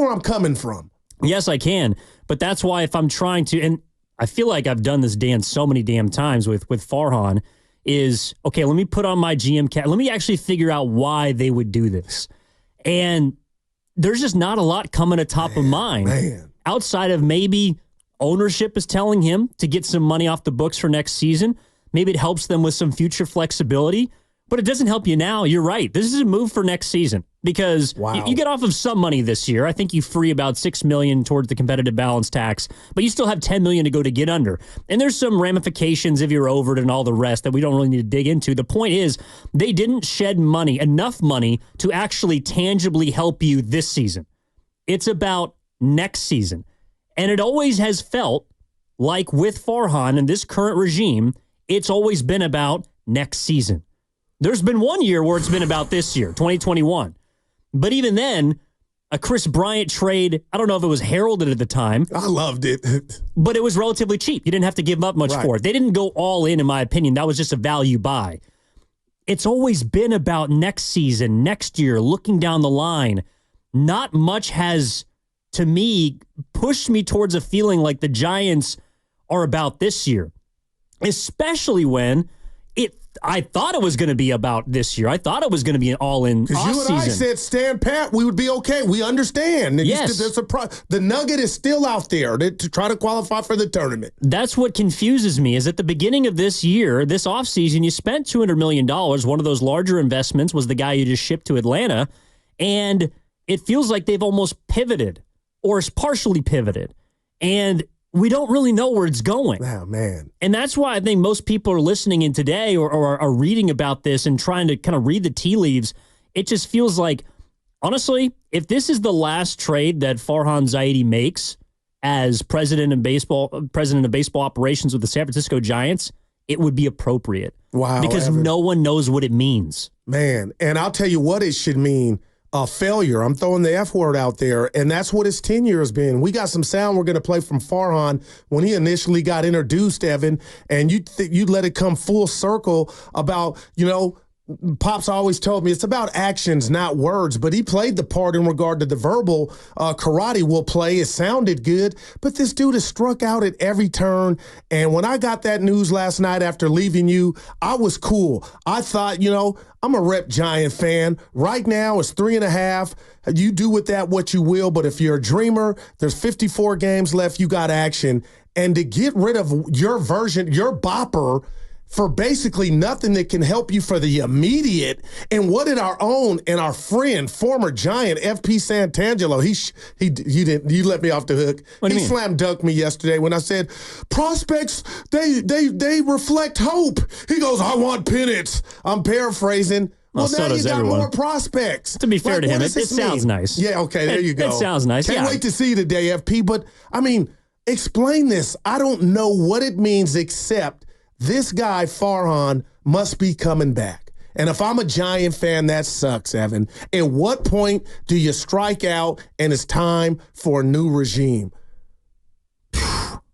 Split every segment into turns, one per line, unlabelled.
where I'm coming from.
Yes, I can. But that's why if I'm trying to, and I feel like I've done this dance so many damn times with Farhan, is, okay, let me put on my GM cap. Let me actually figure out why they would do this. And there's just not a lot coming to top of mind. Outside of maybe ownership is telling him to get some money off the books for next season. Maybe it helps them with some future flexibility. But it doesn't help you now. You're right. This is a move for next season because you get off of some money this year. I think you free about $6 million towards the competitive balance tax, but you still have $10 million to go to get under. And there's some ramifications if you're over it and all the rest that we don't really need to dig into. The point is they didn't shed money, enough money to actually tangibly help you this season. It's about next season. And it always has felt like with Farhan and this current regime, it's always been about next season. There's been one year where it's been about this year, 2021. But even then, a Chris Bryant trade, I don't know if it was heralded at the time.
I loved it.
But it was relatively cheap. You didn't have to give up much for it. They didn't go all in my opinion. That was just a value buy. It's always been about next season, next year, looking down the line. Not much has, to me, pushed me towards a feeling like the Giants are about this year. Especially when I thought it was going to be about this year. I thought it was going to be an all-in
offseason. Because you and I said, stand pat, we would be okay. We understand.
Yes.
The nugget is still out there to try to qualify for the tournament.
That's what confuses me, is at the beginning of this year, this offseason, you spent $200 million. One of those larger investments was the guy you just shipped to Atlanta. And it feels like they've almost pivoted or is partially pivoted. And we don't really know where it's going.
Oh, man.
And that's why I think most people are listening in today or are reading about this and trying to kind of read the tea leaves. It just feels like, honestly, if this is the last trade that Farhan Zaidi makes as president of baseball operations with the San Francisco Giants, it would be appropriate.
Wow.
Because no one knows what it means.
Man, and I'll tell you what it should mean. A failure. I'm throwing the F word out there, and that's what his tenure has been. We got some sound we're going to play from Farhan when he initially got introduced, Evan, and you'd let it come full circle about, Pops always told me it's about actions, not words, but he played the part in regard to the verbal karate will play. It sounded good, but this dude has struck out at every turn. And when I got that news last night after leaving you, I was cool. I thought, I'm a rep Giant fan. Right now it's 3.5. You do with that what you will, but if you're a dreamer, there's 54 games left. You got action. And to get rid of your version, your bopper, for basically nothing that can help you for the immediate. And what did our own and our friend, former Giant, FP Santangelo, you let me off the hook.
What do you mean?
Slam dunked me yesterday when I said, prospects, they reflect hope. He goes, I want pennants. I'm paraphrasing. Well,
so
now you got
everyone.
More prospects.
To be fair to him, it sounds nice.
Yeah, okay, there you go.
It sounds nice,
Can't wait to see you today, FP. But, explain this. I don't know what it means except this guy, Farhan, must be coming back. And if I'm a Giant fan, that sucks, Evan. At what point do you strike out and it's time for a new regime?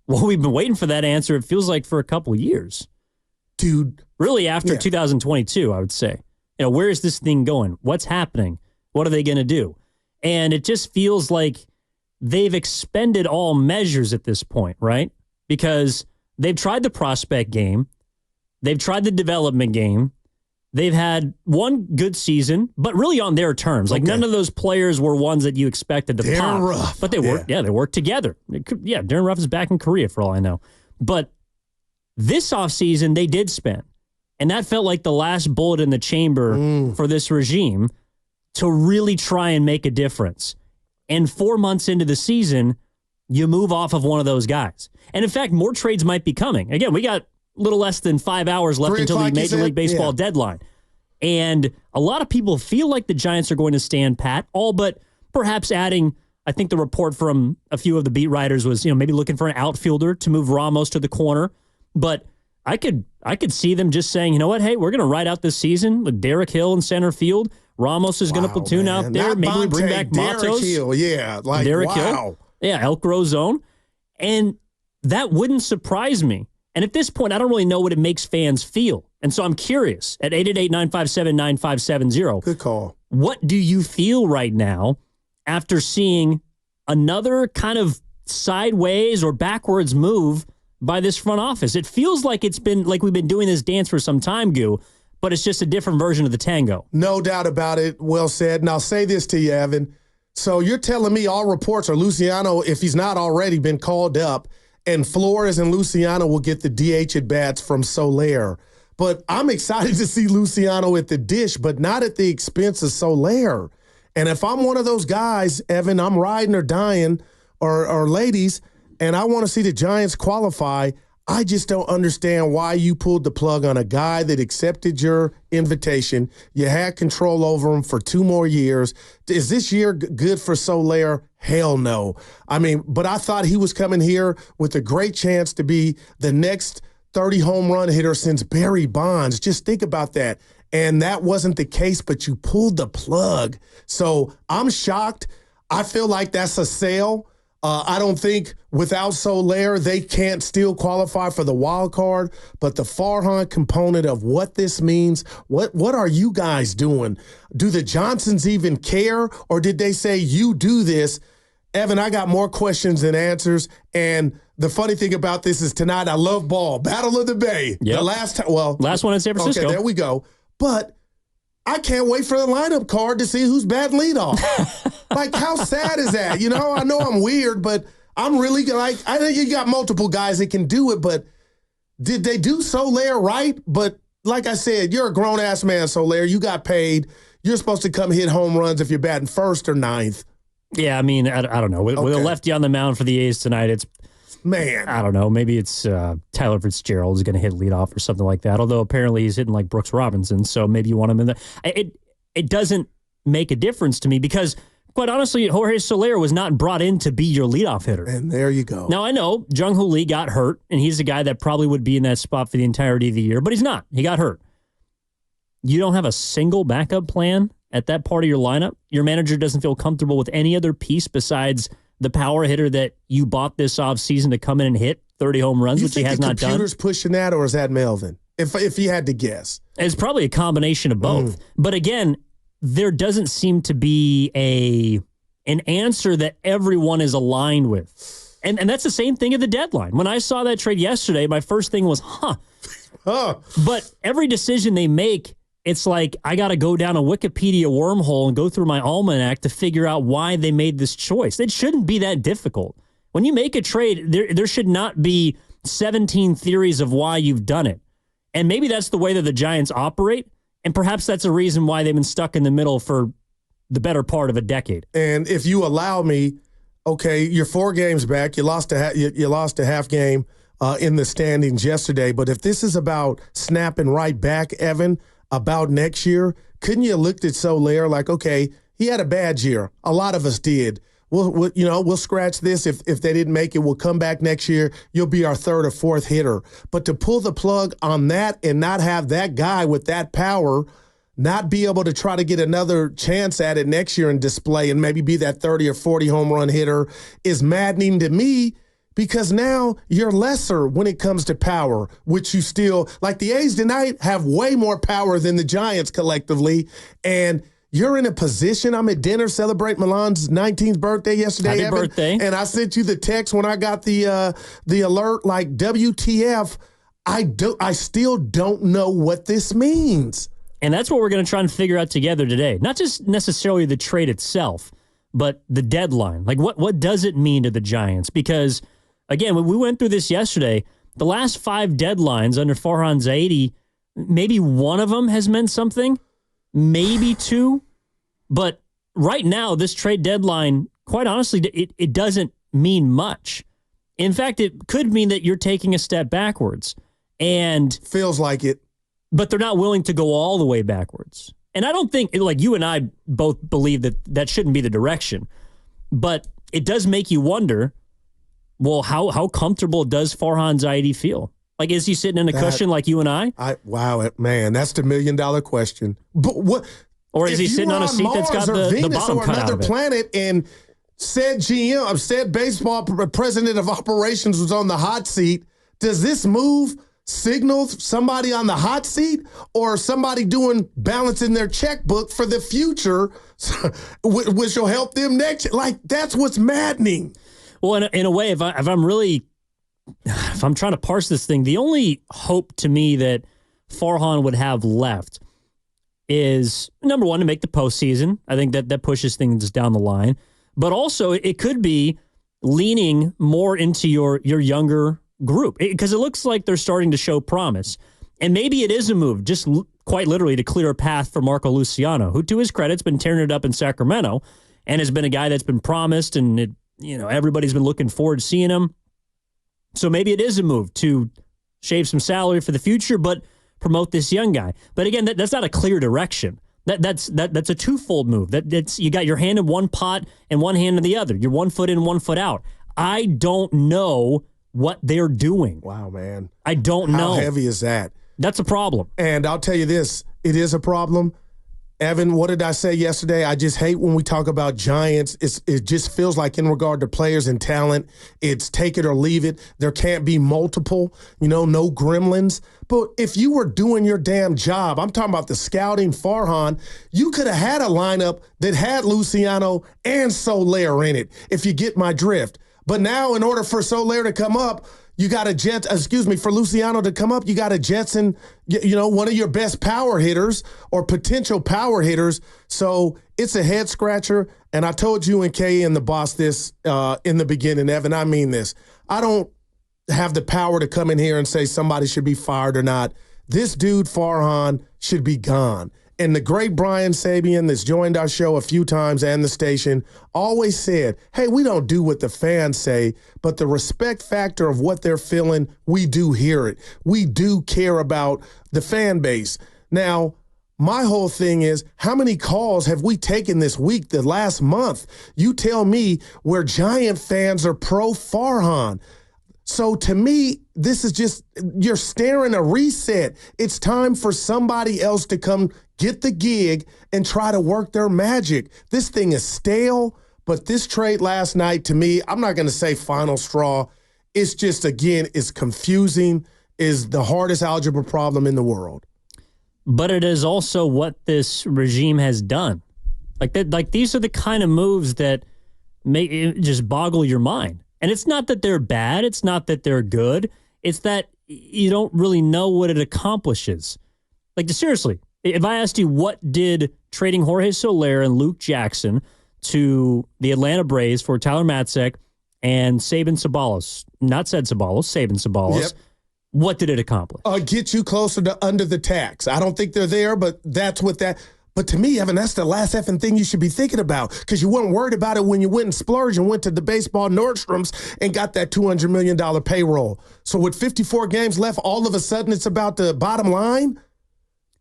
Well, we've been waiting for that answer, it feels like, for a couple years.
Dude.
Really, after 2022, I would say. Where is this thing going? What's happening? What are they going to do? And it just feels like they've expended all measures at this point, right? Because they've tried the prospect game. They've tried the development game. They've had one good season, but really on their terms. Like, none of those players were ones that you expected to pop.
Darren Ruff.
But they worked. Yeah, they worked together. Darren Ruff is back in Korea for all I know. But this offseason, they did spend. And that felt like the last bullet in the chamber for this regime to really try and make a difference. And 4 months into the season, you move off of one of those guys. And in fact, more trades might be coming. Again, we got a little less than 5 hours left until the Major League Baseball deadline. And a lot of people feel like the Giants are going to stand pat, all but perhaps adding, I think the report from a few of the beat writers was, maybe looking for an outfielder to move Ramos to the corner. But I could see them just saying, you know what, hey, we're going to ride out this season with Derek Hill in center field. Ramos is going to platoon out there. Maybe we bring back Matos.
Hill,
Derek Hill. Yeah, Elk Grove zone. And that wouldn't surprise me. And at this point, I don't really know what it makes fans feel. And so I'm curious at 888-957-9570.
Good call.
What do you feel right now after seeing another kind of sideways or backwards move by this front office. It feels like it's been like we've been doing this dance for some time, Goo, but it's just a different version of the tango.
No doubt about it. Well said. And I'll say this to you, Evan. So you're telling me all reports are Luciano, if he's not already been called up, and Flores and Luciano will get the DH at bats from Soler. But I'm excited to see Luciano at the dish, but not at the expense of Soler. And if I'm one of those guys, Evan, I'm riding or dying, or ladies, and I want to see the Giants qualify, I just don't understand why you pulled the plug on a guy that accepted your invitation. You had control over him for 2 more years. Is this year good for Soler? Hell no. I mean, but I thought he was coming here with a great chance to be the next 30 home run hitter since Barry Bonds. Just think about that. And that wasn't the case, but you pulled the plug. So I'm shocked. I feel like that's a sale. I don't think without Soler, they can't still qualify for the wild card. But the Farhan component of what this means, what are you guys doing? Do the Johnsons even care? Or did they say, you do this? Evan, I got more questions than answers. And the funny thing about this is tonight, I love ball. Battle of the Bay.
Yep.
The last
one in San Francisco.
Okay, there we go. But I can't wait for the lineup card to see who's batting leadoff. Like, how sad is that? You know, I know I'm weird, but I'm really like, I think you got multiple guys that can do it, but did they do Soler right? But like I said, you're a grown-ass man, Soler. You got paid. You're supposed to come hit home runs if you're batting first or ninth.
Yeah, I mean, I don't know. With a lefty on the mound for the A's tonight, it's,
man,
I don't know. Maybe it's Tyler Fitzgerald is going to hit leadoff or something like that. Although apparently he's hitting like Brooks Robinson, so maybe you want him in there. It doesn't make a difference to me because, quite honestly, Jorge Soler was not brought in to be your leadoff hitter.
And there you go.
Now I know Jung-Hoo Lee got hurt, and he's the guy that probably would be in that spot for the entirety of the year, but he's not. He got hurt. You don't have a single backup plan at that part of your lineup. Your manager doesn't feel comfortable with any other piece besides the power hitter that you bought this offseason to come in and hit 30 home runs, which he has not done.
You think the computer's pushing that, or is that Melvin? If you had to guess.
It's probably a combination of both. But again, there doesn't seem to be an answer that everyone is aligned with. And that's the same thing at the deadline. When I saw that trade yesterday, my first thing was, But every decision they make, it's like I got to go down a Wikipedia wormhole and go through my almanac to figure out why they made this choice. It shouldn't be that difficult. When you make a trade, there should not be 17 theories of why you've done it. And maybe that's the way that the Giants operate, and perhaps that's a reason why they've been stuck in the middle for the better part of a decade.
And if you allow me, okay, you're 4 games back. You lost a half game in the standings yesterday. But if this is about snapping right back, Evan, about next year, couldn't you have looked at Soler like, okay, he had a bad year. A lot of us did. We'll scratch this. If they didn't make it, we'll come back next year. You'll be our 3rd or 4th hitter. But to pull the plug on that and not have that guy with that power, not be able to try to get another chance at it next year and display and maybe be that 30 or 40 home run hitter is maddening to me, because now you're lesser when it comes to power, which you still, like the A's tonight, have way more power than the Giants collectively. And you're in a position. I'm at dinner celebrating Milan's 19th birthday yesterday.
Happy
Evan,
birthday.
And I sent you the text when I got the alert, like, WTF. I still don't know what this means.
And that's what we're going to try and figure out together today. Not just necessarily the trade itself, but the deadline. Like, what does it mean to the Giants? Because, again, when we went through this yesterday, the last 5 deadlines under Farhan Zaidi, maybe one of them has meant something. Maybe 2, but right now, this trade deadline, quite honestly, it doesn't mean much. In fact, it could mean that you're taking a step backwards. And
feels like it.
But they're not willing to go all the way backwards. And I don't think, like you and I both believe that shouldn't be the direction. But it does make you wonder, well, how comfortable does Farhan Zaidi feel? Like, is he sitting in a cushion like you and I?
Wow, man, that's the $1 million question. But what?
Or is he sitting on a seat that's got the bottom cut out of it?
Another planet, and said said baseball president of operations was on the hot seat. Does this move signal somebody on the hot seat or somebody balancing their checkbook for the future, which will help them next year. Like, that's what's maddening.
Well, in a way, if I'm trying to parse this thing, the only hope to me that Farhan would have left is, number one, to make the postseason. I think that pushes things down the line. But also, it could be leaning more into your younger group, because it looks like they're starting to show promise. And maybe it is a move, just quite literally, to clear a path for Marco Luciano, who, to his credit, has been tearing it up in Sacramento and has been a guy that's been promised, and everybody's been looking forward to seeing him. So maybe it is a move to shave some salary for the future, but promote this young guy. But again, that's not a clear direction. That's a twofold move. That's you got your hand in one pot and one hand in the other. You're 1 foot in, 1 foot out. I don't know what they're doing.
Wow, man.
I don't know.
How heavy is that?
That's a problem.
And I'll tell you this, it is a problem. Evan, what did I say yesterday? I just hate when we talk about Giants. It just feels like, in regard to players and talent, it's take it or leave it. There can't be multiple, no gremlins. But if you were doing your damn job, I'm talking about the scouting, Farhan, you could have had a lineup that had Luciano and Soler in it, if you get my drift. But now, in order for Soler to come up, for Luciano to come up, you got to jetson, one of your best power hitters or potential power hitters. So it's a head scratcher. And I told you and Kay and the boss this in the beginning, Evan, I mean this. I don't have the power to come in here and say somebody should be fired or not. This dude, Farhan, should be gone. And the great Brian Sabian, that's joined our show a few times and the station, always said, hey, we don't do what the fans say, but the respect factor of what they're feeling, we do hear it. We do care about the fan base. Now, my whole thing is, how many calls have we taken this week, the last month? You tell me, where Giant fans are pro Farhan. So to me, this is just, you're staring a reset. It's time for somebody else to come get the gig and try to work their magic. This thing is stale, but this trade last night, to me, I'm not going to say final straw. It's just, again, it's confusing, is the hardest algebra problem in the world.
But it is also what this regime has done. Like these are the kind of moves that make it just boggle your mind. And it's not that they're bad. It's not that they're good. It's that you don't really know what it accomplishes. Like, seriously, if I asked you, what did trading Jorge Soler and Luke Jackson to the Atlanta Braves for Tyler Matzek and Sabin Sabalos, Sabin Sabalos, yep. What did it accomplish?
Get you closer to under the tax. I don't think they're there, but that's what that... But to me, Evan, that's the last effing thing you should be thinking about, because you weren't worried about it when you went and splurged and went to the baseball Nordstrom's and got that $200 million payroll. So with 54 games left, all of a sudden it's about the bottom line?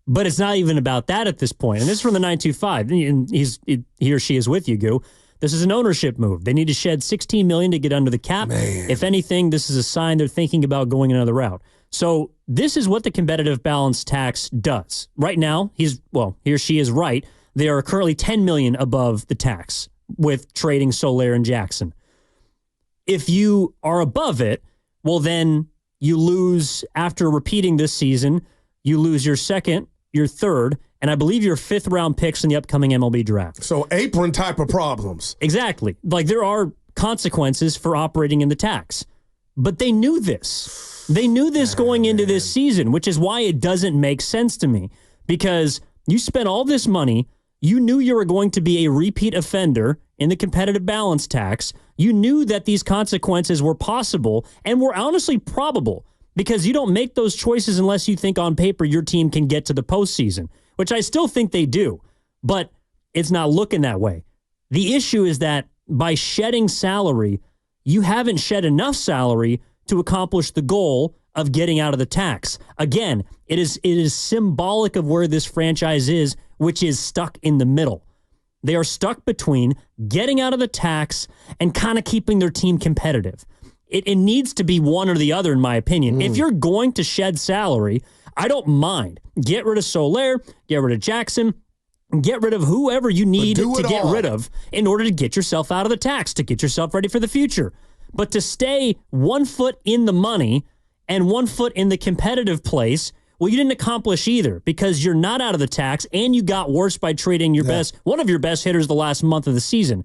But it's not even about that at this point. And this is from the 925. And he or she is with you, Goo. This is an ownership move. They need to shed $16 million to get under the cap.
Man.
If anything, this is a sign they're thinking about going another route. So this is what the competitive balance tax does. Right now, he or she is right. They are currently $10 million above the tax with trading Soler and Jackson. If you are above it, well, then you lose, after repeating this season, you lose your second, your third, and I believe your fifth round picks in the upcoming MLB draft.
So apron type of problems.
Exactly. Like, there are consequences for operating in the tax. But they knew this. They knew this going into this season, which is why it doesn't make sense to me. Because you spent all this money, you knew you were going to be a repeat offender in the competitive balance tax. You knew that these consequences were possible and were honestly probable, because you don't make those choices unless you think on paper your team can get to the postseason, which I still think they do. But it's not looking that way. The issue is that by shedding salary, you haven't shed enough salary to accomplish the goal of getting out of the tax. Again, it is symbolic of where this franchise is, which is stuck in the middle. They are stuck between getting out of the tax and kind of keeping their team competitive. It needs to be one or the other, in my opinion. If you're going to shed salary, I don't mind. Get rid of Soler, get rid of Jackson, get rid of whoever you need to get rid of in order to get yourself out of the tax, to get yourself ready for the future. But to stay 1 foot in the money and 1 foot in the competitive place. Well, you didn't accomplish either because you're not out of the tax and you got worse by trading one of your best hitters the last month of the season.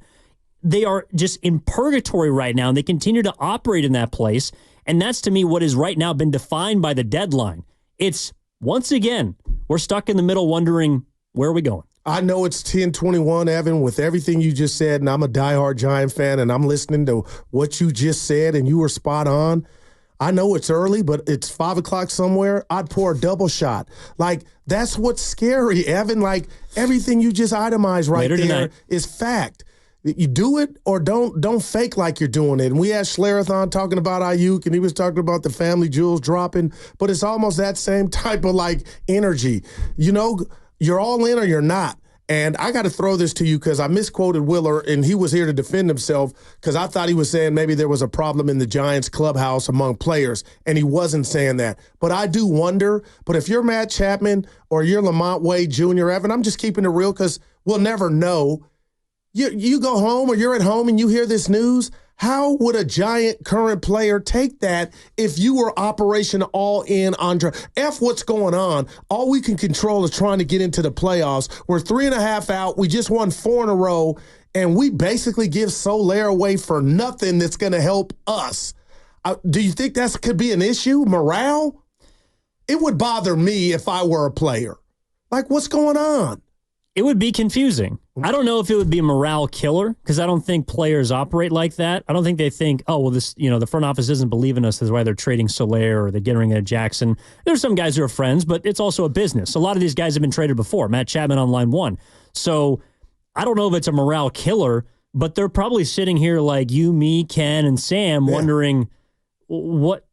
They are just in purgatory right now, and they continue to operate in that place. And that's, to me, what has right now been defined by the deadline. It's, once again, we're stuck in the middle wondering, where are we going?
I know it's 10:21, Evan, with everything you just said, and I'm a diehard Giant fan, and I'm listening to what you just said, and you were spot on. I know it's early, but it's 5 o'clock somewhere. I'd pour a double shot. Like, that's what's scary, Evan. Like, everything you just itemized right
Later
there
tonight
is fact. You do it or don't fake like you're doing it. And we had Schlerathon talking about Ayuk, and he was talking about the family jewels dropping, but it's almost that same type of, like, energy. You know, you're all in or you're not. And I got to throw this to you because I misquoted Willer, and he was here to defend himself because I thought he was saying maybe there was a problem in the Giants clubhouse among players, and he wasn't saying that. But I do wonder, but if you're Matt Chapman or you're Lamont Wade Jr., Evan, I'm just keeping it real because we'll never know. You go home or you're at home and you hear this news, how would a Giant current player take that if you were Operation All In on F what's going on? All we can control is trying to get into the playoffs. We're 3.5 out. We just won 4 in a row, and we basically give Soler away for nothing that's going to help us. Do you think that could be an issue? Morale? It would bother me if I were a player. Like, what's going on?
It would be confusing. I don't know if it would be a morale killer because I don't think players operate like that. I don't think they think, oh, well, this, the front office doesn't believe in us. That's why they're trading Soler or they're getting rid of Jackson. There's some guys who are friends, but it's also a business. A lot of these guys have been traded before. Matt Chapman on line 1. So I don't know if it's a morale killer, but they're probably sitting here like you, me, Ken, and Sam wondering what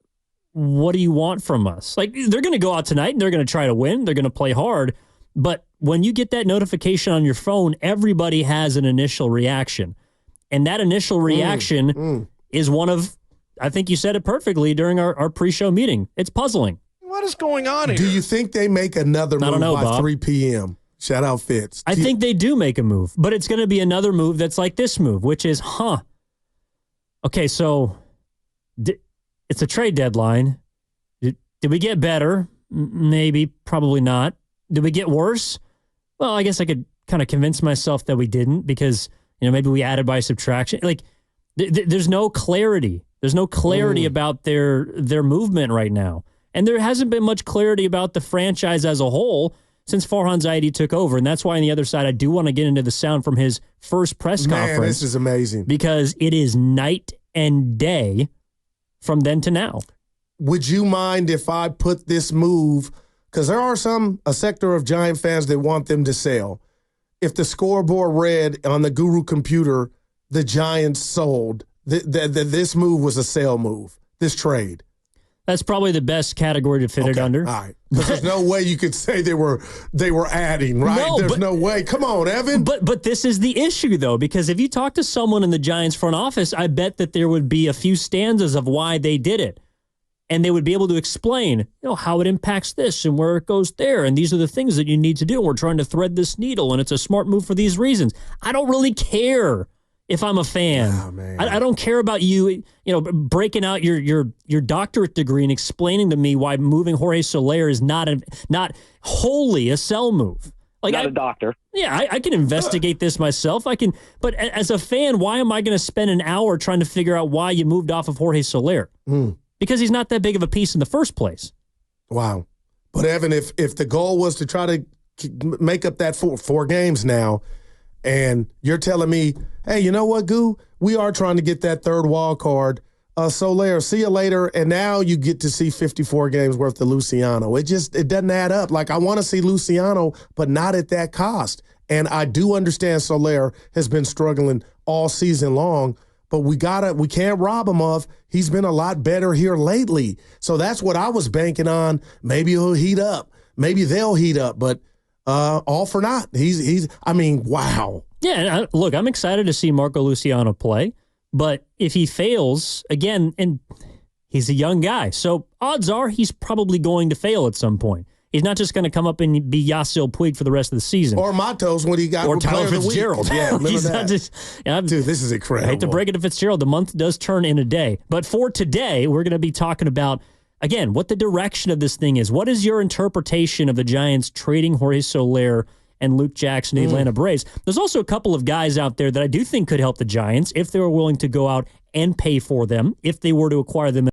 do you want from us? Like, they're going to go out tonight and they're going to try to win. They're going to play hard. But when you get that notification on your phone, everybody has an initial reaction. And that initial reaction is one of, I think you said it perfectly during our pre-show meeting. It's puzzling.
What is going on here?
Do you think they make another move by
Bob.
3 p.m.? Shout out Fitz.
I think they do make a move, but it's going to be another move that's like this move, which is, okay, so it's a trade deadline. Did we get better? Maybe, probably not. Did we get worse? Well, I guess I could kind of convince myself that we didn't because, maybe we added by subtraction. Like, there's no clarity. There's no clarity about their movement right now. And there hasn't been much clarity about the franchise as a whole since Farhan Zaidi took over. And that's why on the other side, I do want to get into the sound from his first press conference.
Man, this is amazing.
Because it is night and day from then to now.
Would you mind if I put this move, because there are a sector of Giant fans that want them to sell. If the scoreboard read on the Guru computer, the Giants sold, this move was a sell move, this trade.
That's probably the best category to fit it under.
All right. Because there's no way you could say they were adding, right? There's no way. Come on, Evan.
But this is the issue, though, because if you talk to someone in the Giants front office, I bet that there would be a few stanzas of why they did it. And they would be able to explain, how it impacts this and where it goes there. And these are the things that you need to do. And we're trying to thread this needle, and it's a smart move for these reasons. I don't really care if I'm a fan.
Oh, man.
I don't care about you, breaking out your doctorate degree and explaining to me why moving Jorge Soler is not wholly a sell move. Like,
not a doctor.
Yeah, I can investigate this myself. But as a fan, why am I going to spend an hour trying to figure out why you moved off of Jorge Soler? Because he's not that big of a piece in the first place.
Wow. But, Evan, if the goal was to try to make up that four games now, and you're telling me, hey, you know what, Goo? We are trying to get that third wild card. Soler, see you later. And now you get to see 54 games worth of Luciano. It doesn't add up. Like, I want to see Luciano, but not at that cost. And I do understand Soler has been struggling all season long, but we can't rob him of. He's been a lot better here lately. So that's what I was banking on. Maybe he'll heat up. Maybe they'll heat up, but all for naught. Wow.
Yeah, look, I'm excited to see Marco Luciano play, but if he fails, again, and he's a young guy, so odds are he's probably going to fail at some point. He's not just going to come up and be Yasiel Puig for the rest of the season.
Or Matos when he got
or Tyler Fitzgerald.
Yeah,
he's
that.
Not just,
dude, this is incredible.
I hate to break it to Fitzgerald. The month does turn in a day. But for today, we're going to be talking about again, what the direction of this thing is. What is your interpretation of the Giants trading Jorge Soler and Luke Jackson to the Atlanta Braves? There's also a couple of guys out there that I do think could help the Giants if they were willing to go out and pay for them, if they were to acquire them